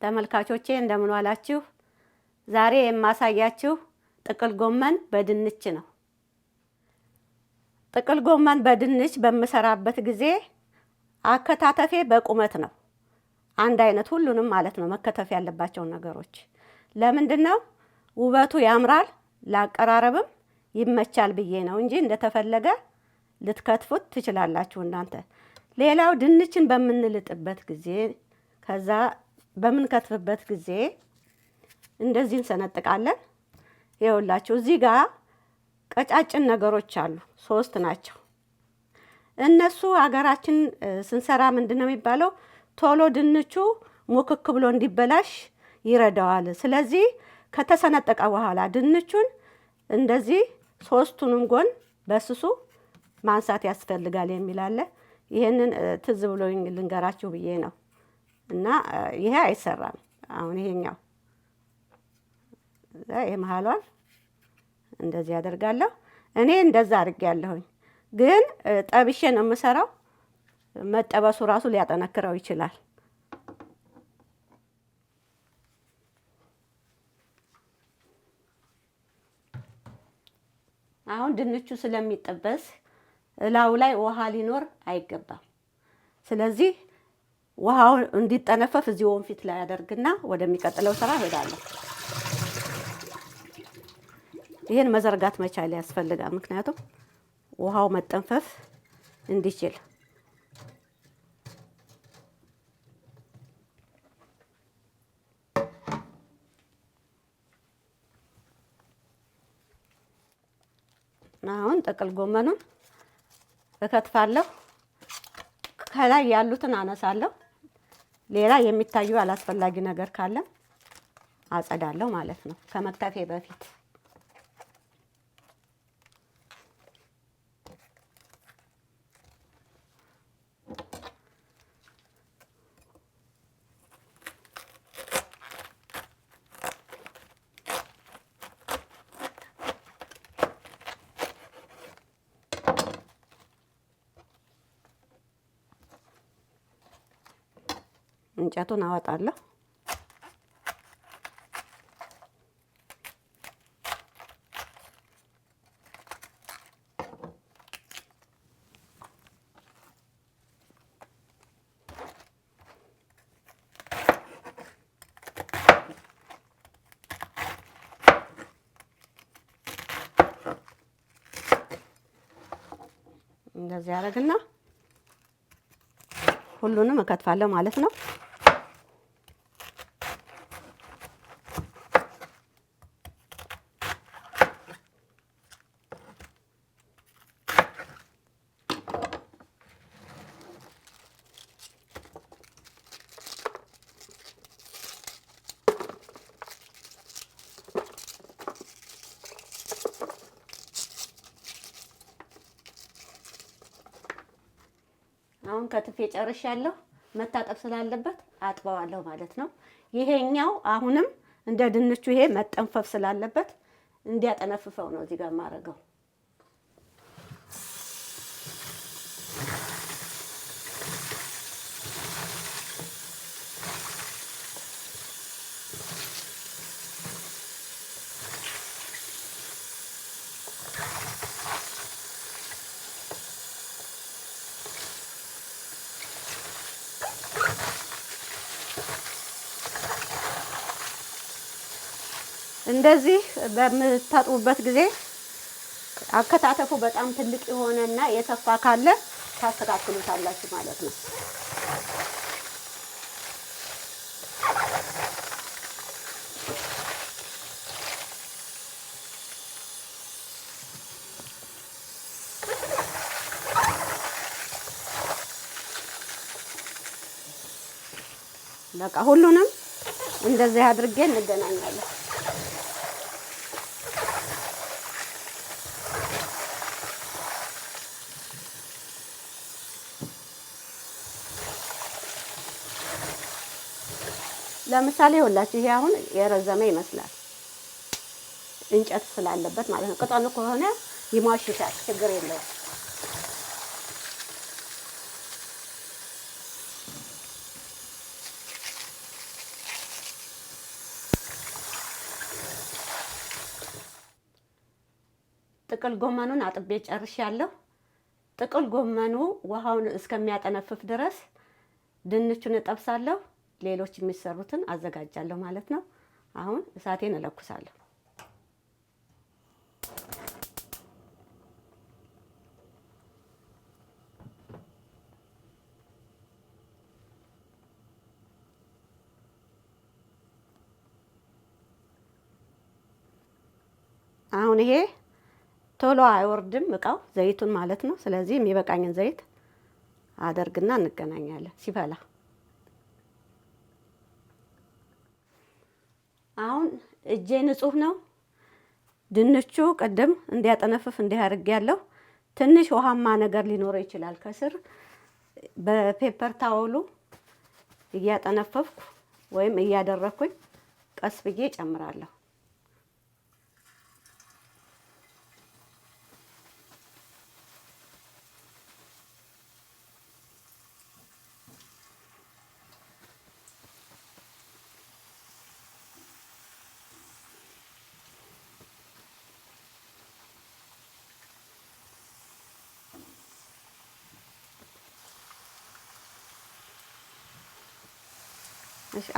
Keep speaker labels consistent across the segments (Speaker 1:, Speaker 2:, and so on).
Speaker 1: ተመልካቾቼ እንደምን ዋላችሁ? ዛሬ የማሳያችሁ ጥቅል ጎመን በድንች ነው። ጥቅል ጎመን በድንች በምሰራበት ጊዜ አከታተፌ በቁመት ነው። አንድ አይነት ሁሉንም ማለት ነው መከተፍ ያለባቸው ነገሮች። ለምንድነው? ውበቱ ያምራል፣ ለአቀራረብም ይመቻል ብዬ ነው እንጂ እንደተፈለገ ልትከትፉት ትችላላችሁ እናንተ። ሌላው ድንችን በምንልጥበት ጊዜ ከዛ በምንከትፍበት ጊዜ እንደዚህ እንሰነጥቃለን። ይኸውላችሁ እዚህ ጋር ቀጫጭን ነገሮች አሉ፣ 3 ናቸው። እነሱ ሀገራችን ስንሰራ ምንድነው የሚባለው? ቶሎ ድንቹ ሙክክ ብሎ እንዲበላሽ ይረዳዋል። ስለዚህ ከተሰነጠቀ በኋላ ድንቹን እንደዚህ 3ቱንም ጎን በስሱ ማንሳት ያስፈልጋል የሚል አለ። ይሄንን ትዝ ብሎኝ ልንገራችሁ ብዬ ነው። እና ይሄ አይሰራም። አሁን ይሄኛው መሀሏን እንደዚህ አደርጋለሁ። እኔ እንደዛ አድርጌያለሁኝ፣ ግን ጠብሼ ነው የምሰራው። መጠበሱ ራሱ ሊያጠነክረው ይችላል። አሁን ድንቹ ስለሚጠበስ እላው ላይ ውሃ ሊኖር አይገባም። ስለዚህ ውሃው እንዲጠነፈፍ እዚህ ወንፊት ላይ አደርግና ወደሚቀጥለው ስራ እሄዳለሁ። ይሄን መዘርጋት መቻል ያስፈልጋል፣ ምክንያቱም ውሃው መጠንፈፍ እንዲችል። አሁን ጥቅል ጎመኑን እከትፋለሁ። ከላይ ያሉትን አነሳለሁ። ሌላ የሚታዩ አላስፈላጊ ነገር ካለ አጸዳለሁ ማለት ነው ከመክተፌ በፊት። እንጨቱን አወጣለሁ። እንደዚህ አደርግና ሁሉንም እከትፋለሁ ማለት ነው። አሁን ከትፌ ጨርሻለሁ። መታጠብ ስላለበት አጥበዋለሁ ማለት ነው። ይሄኛው አሁንም እንደ ድንቹ ይሄ መጠንፈፍ ስላለበት እንዲያጠነፍፈው ነው እዚህ ጋር ማረገው። እንደዚህ በምታጥቡበት ጊዜ አከታተፉ በጣም ትልቅ የሆነና የተፋ ካለ ታስተካክሉታላችሁ ማለት ነው። በቃ ሁሉንም እንደዚህ አድርጌ እንገናኛለን። ለምሳሌ ሁላችሁ ይሄ አሁን የረዘመ ይመስላል እንጨት ስላለበት ማለት ነው። ቅጠሉ ከሆነ ይሟሽታል፣ ችግር የለውም። ጥቅል ጎመኑን አጥቤ ጨርሻለሁ። ጥቅል ጎመኑ ውሃውን እስከሚያጠነፍፍ ድረስ ድንቹን እጠብሳለሁ። ሌሎች የሚሰሩትን አዘጋጃለሁ ማለት ነው። አሁን እሳቴን እለኩሳለሁ። አሁን ይሄ ቶሎ አይወርድም እቃው ዘይቱን ማለት ነው። ስለዚህ የሚበቃኝን ዘይት አደርግና እንገናኛለን ሲፈላ። አሁን እጄ ንጹህ ነው። ድንቹ ቅድም እንዲያጠነፍፍ እንዲያርጋለሁ። ትንሽ ውሃማ ነገር ሊኖረው ይችላል ከስር በፔፐር ታወሉ እያጠነፈፍኩ ወይም እያደረኩኝ ቀስ ብዬ ጨምራለሁ።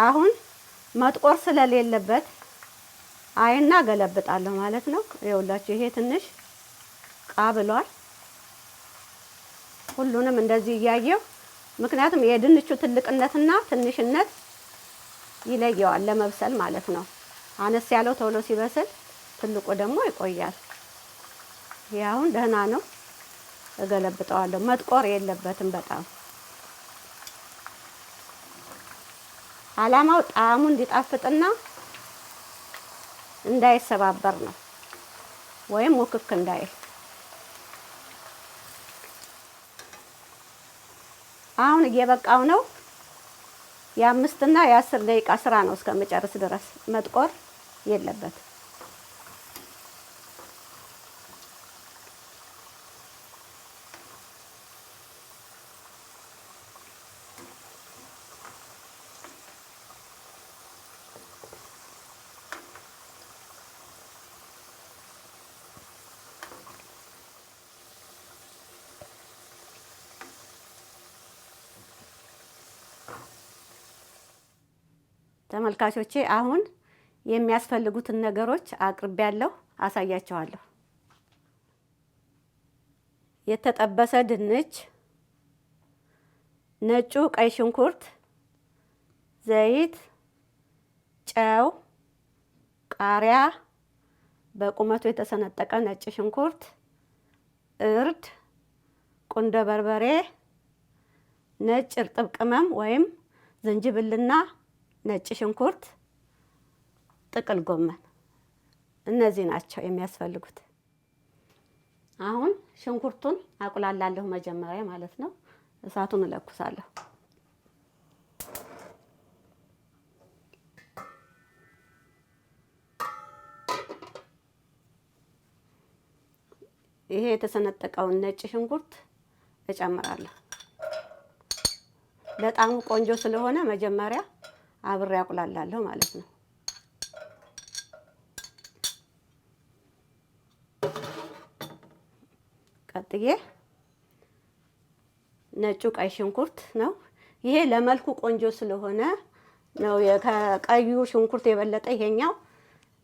Speaker 1: አሁን መጥቆር ስለሌለበት አይና ገለብጣለሁ ማለት ነው። ይኸውላችሁ ይሄ ትንሽ ቃ ብሏል። ሁሉንም እንደዚህ እያየው ምክንያቱም የድንቹ ትልቅነትና ትንሽነት ይለየዋል ለመብሰል ማለት ነው። አነስ ያለው ቶሎ ሲበስል፣ ትልቁ ደግሞ ይቆያል። ይሄ አሁን ደህና ነው። እገለብጠዋለሁ። መጥቆር የለበትም በጣም አላማው ጣዕሙ እንዲጣፍጥና እንዳይሰባበር ነው ወይም ሙክክ እንዳይል። አሁን እየበቃው ነው። የ5 እና የ10 ደቂቃ ስራ ነው እስከመጨረስ ድረስ። መጥቆር የለበትም። ተመልካቾቼ አሁን የሚያስፈልጉትን ነገሮች አቅርቤያለሁ፣ አሳያቸዋለሁ። የተጠበሰ ድንች፣ ነጩ ቀይ ሽንኩርት፣ ዘይት፣ ጨው፣ ቃሪያ፣ በቁመቱ የተሰነጠቀ ነጭ ሽንኩርት፣ እርድ፣ ቁንደ በርበሬ፣ ነጭ እርጥብ ቅመም ወይም ዝንጅብልና ነጭ ሽንኩርት፣ ጥቅል ጎመን፣ እነዚህ ናቸው የሚያስፈልጉት። አሁን ሽንኩርቱን አቁላላለሁ መጀመሪያ ማለት ነው። እሳቱን እለኩሳለሁ። ይሄ የተሰነጠቀውን ነጭ ሽንኩርት እጨምራለሁ። በጣም ቆንጆ ስለሆነ መጀመሪያ አብሬ አቁላላለሁ ማለት ነው። ቀጥዬ ነጩ ቀይ ሽንኩርት ነው። ይሄ ለመልኩ ቆንጆ ስለሆነ ነው። ከቀዩ ሽንኩርት የበለጠ ይሄኛው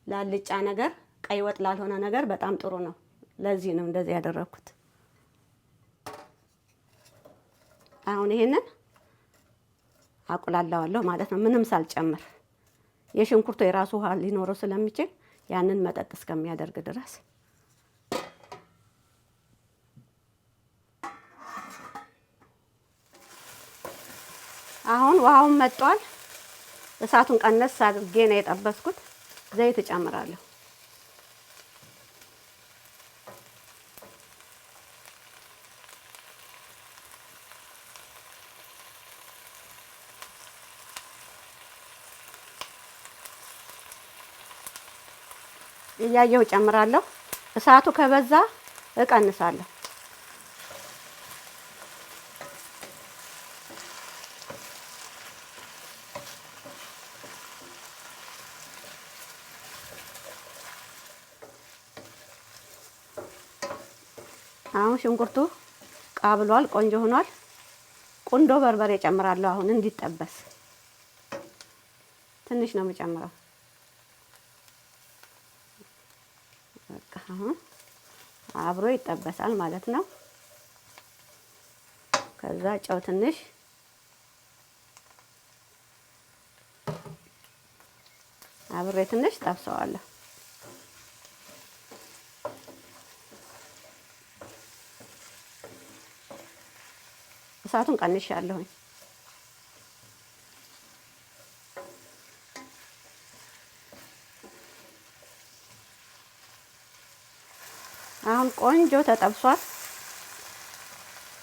Speaker 1: ላልጫ ነገር፣ ቀይ ወጥ ላልሆነ ነገር በጣም ጥሩ ነው። ለዚህ ነው እንደዚህ ያደረኩት። አሁን ይሄንን አቁላላዋለሁ ማለት ነው፣ ምንም ሳልጨምር። የሽንኩርቱ የራሱ ውሃ ሊኖረው ስለሚችል ያንን መጠጥ እስከሚያደርግ ድረስ። አሁን ውሃውን መጥቷል። እሳቱን ቀነስ አድርጌ ነው የጠበስኩት። ዘይት እጨምራለሁ። እያየሁ ጨምራለሁ። እሳቱ ከበዛ እቀንሳለሁ። አሁን ሽንኩርቱ ቃብሏል፣ ቆንጆ ሆኗል። ቁንዶ በርበሬ ጨምራለሁ። አሁን እንዲጠበስ ትንሽ ነው የምጨምረው። በቃ አሁን አብሮ ይጠበሳል ማለት ነው። ከዛ ጨው ትንሽ አብሬ ትንሽ ጠብሰዋለሁ። እሳቱን ቀንሻለሁኝ። አሁን ቆንጆ ተጠብሷል።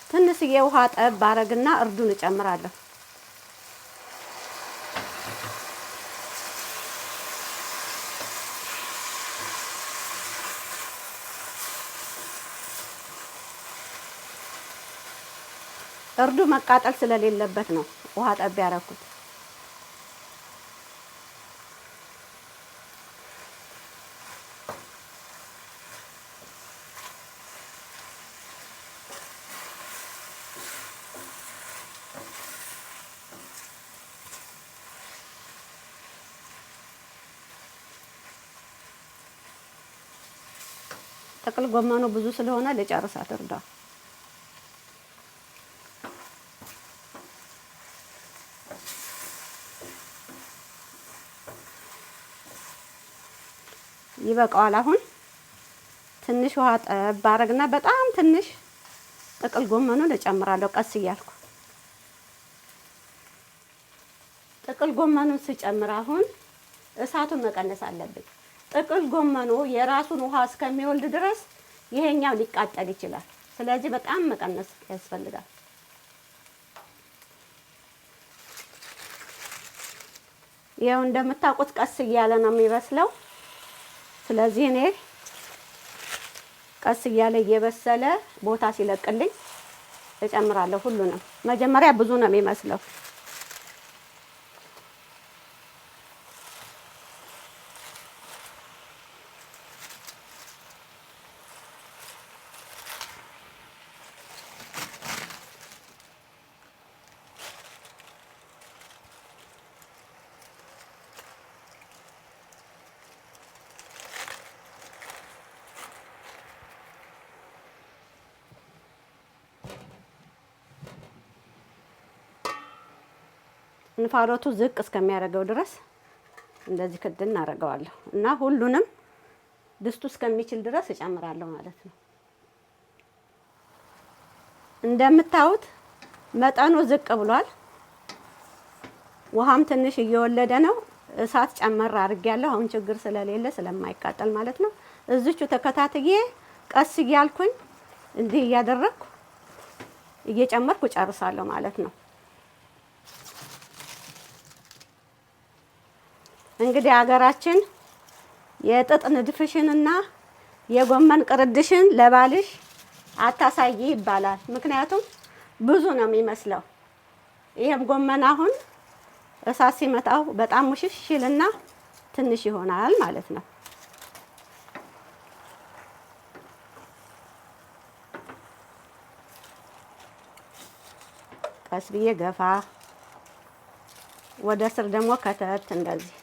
Speaker 1: ትንሽዬ ውሃ ጠብ አረግና እርዱን እጨምራለሁ። እርዱ መቃጠል ስለሌለበት ነው ውሃ ጠብ ያረኩት። ጥቅል ጎመኑ ብዙ ስለሆነ ልጨርሳት እርዳ። ይበቃዋል። አሁን ትንሽ ውሃ ጠብ አረግና በጣም ትንሽ ጥቅል ጎመኑን እጨምራለሁ ቀስ እያልኩ። ጥቅል ጎመኑን ስጨምር አሁን እሳቱን መቀነስ አለብኝ። ጥቅል ጎመኑ የራሱን ውሃ እስከሚወልድ ድረስ ይሄኛው ሊቃጠል ይችላል። ስለዚህ በጣም መቀነስ ያስፈልጋል። ይኸው እንደምታውቁት ቀስ እያለ ነው የሚበስለው። ስለዚህ እኔ ቀስ እያለ እየበሰለ ቦታ ሲለቅልኝ እጨምራለሁ ሁሉንም። መጀመሪያ ብዙ ነው የሚመስለው። እንፋሎቱ ዝቅ እስከሚያደርገው ድረስ እንደዚህ ክድን እናደርገዋለሁ እና ሁሉንም ድስቱ እስከሚችል ድረስ እጨምራለሁ ማለት ነው። እንደምታዩት መጠኑ ዝቅ ብሏል። ውሃም ትንሽ እየወለደ ነው። እሳት ጨመር አድርጌያለሁ። አሁን ችግር ስለሌለ ስለማይቃጠል ማለት ነው። እዚቹ ተከታትዬ ቀስ እያልኩኝ እንዲህ እያደረኩ እየጨመርኩ ጨርሳለሁ ማለት ነው። እንግዲህ ሀገራችን የጥጥ ንድፍሽንና የጎመን ቅርድሽን ለባልሽ አታሳይ ይባላል። ምክንያቱም ብዙ ነው የሚመስለው። ይሄም ጎመን አሁን እሳት ሲመታው በጣም ሙሽሽ ይልና ትንሽ ይሆናል ማለት ነው። ቀስ ብዬ ገፋ ወደ ስር ደግሞ ከተት እንደዚህ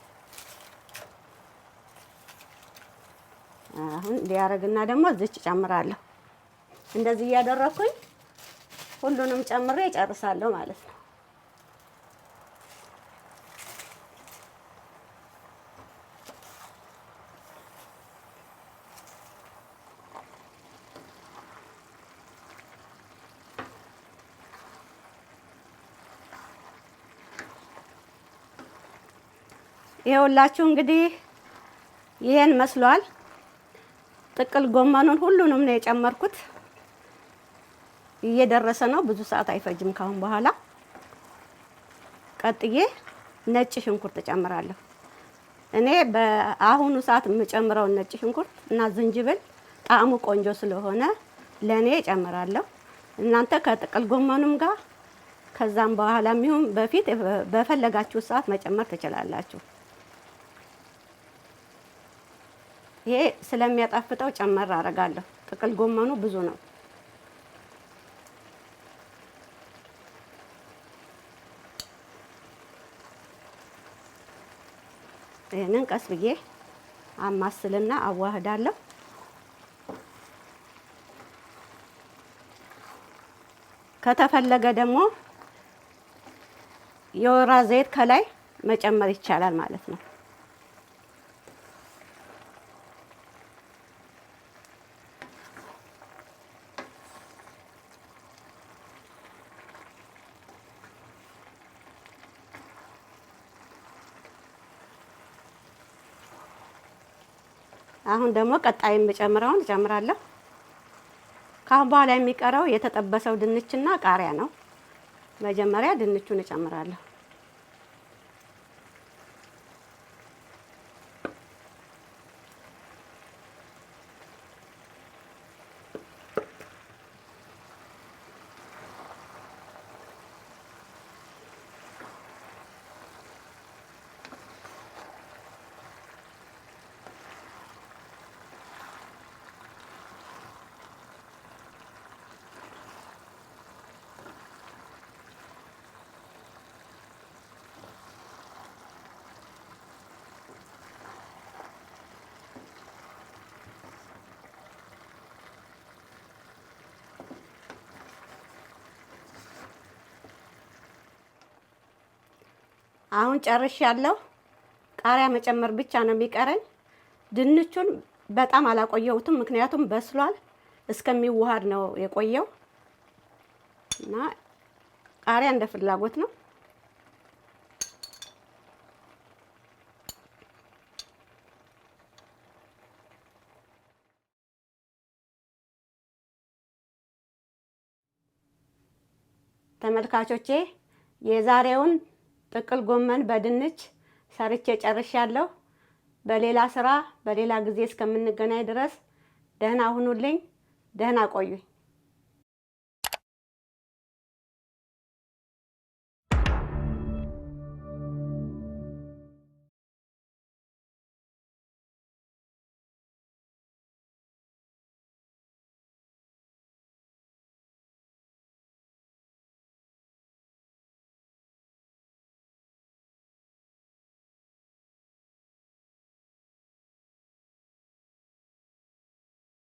Speaker 1: አሁን ሊያረግና ደግሞ እዚች ጨምራለሁ። እንደዚህ እያደረኩኝ ሁሉንም ጨምሬ እጨርሳለሁ ማለት ነው። ይኸውላችሁ እንግዲህ ይሄን መስሏል። ጥቅል ጎመኑን ሁሉንም ነው የጨመርኩት። እየደረሰ ነው። ብዙ ሰዓት አይፈጅም ካሁን በኋላ። ቀጥዬ ነጭ ሽንኩርት እጨምራለሁ። እኔ በአሁኑ ሰዓት የምጨምረው ነጭ ሽንኩርት እና ዝንጅብል ጣዕሙ ቆንጆ ስለሆነ ለኔ እጨምራለሁ። እናንተ ከጥቅል ጎመኑም ጋር ከዛም በኋላም ይሁን በፊት በፈለጋችሁ ሰዓት መጨመር ትችላላችሁ። ይሄ ስለሚያጣፍጠው ጨመር አደርጋለሁ። ጥቅል ጎመኑ ብዙ ነው። ይሄንን ቀስ ብዬ አማስልና አዋህዳለሁ። ከተፈለገ ደግሞ የወይራ ዘይት ከላይ መጨመር ይቻላል ማለት ነው። አሁን ደግሞ ቀጣይ የምጨምረውን እጨምራለሁ። ካሁን በኋላ የሚቀረው የተጠበሰው ድንችና ቃሪያ ነው። መጀመሪያ ድንቹን እጨምራለሁ። አሁን ጨርሻለሁ። ቃሪያ መጨመር ብቻ ነው የሚቀረኝ። ድንቹን በጣም አላቆየሁትም፣ ምክንያቱም በስሏል። እስከሚዋሃድ ነው የቆየው እና ቃሪያ እንደ ፍላጎት ነው። ተመልካቾቼ የዛሬውን ጥቅል ጎመን በድንች ሰርቼ ጨርሻለሁ። በሌላ ስራ በሌላ ጊዜ እስከምንገናኝ ድረስ ደህና ሁኑልኝ፣ ደህና ቆዩኝ።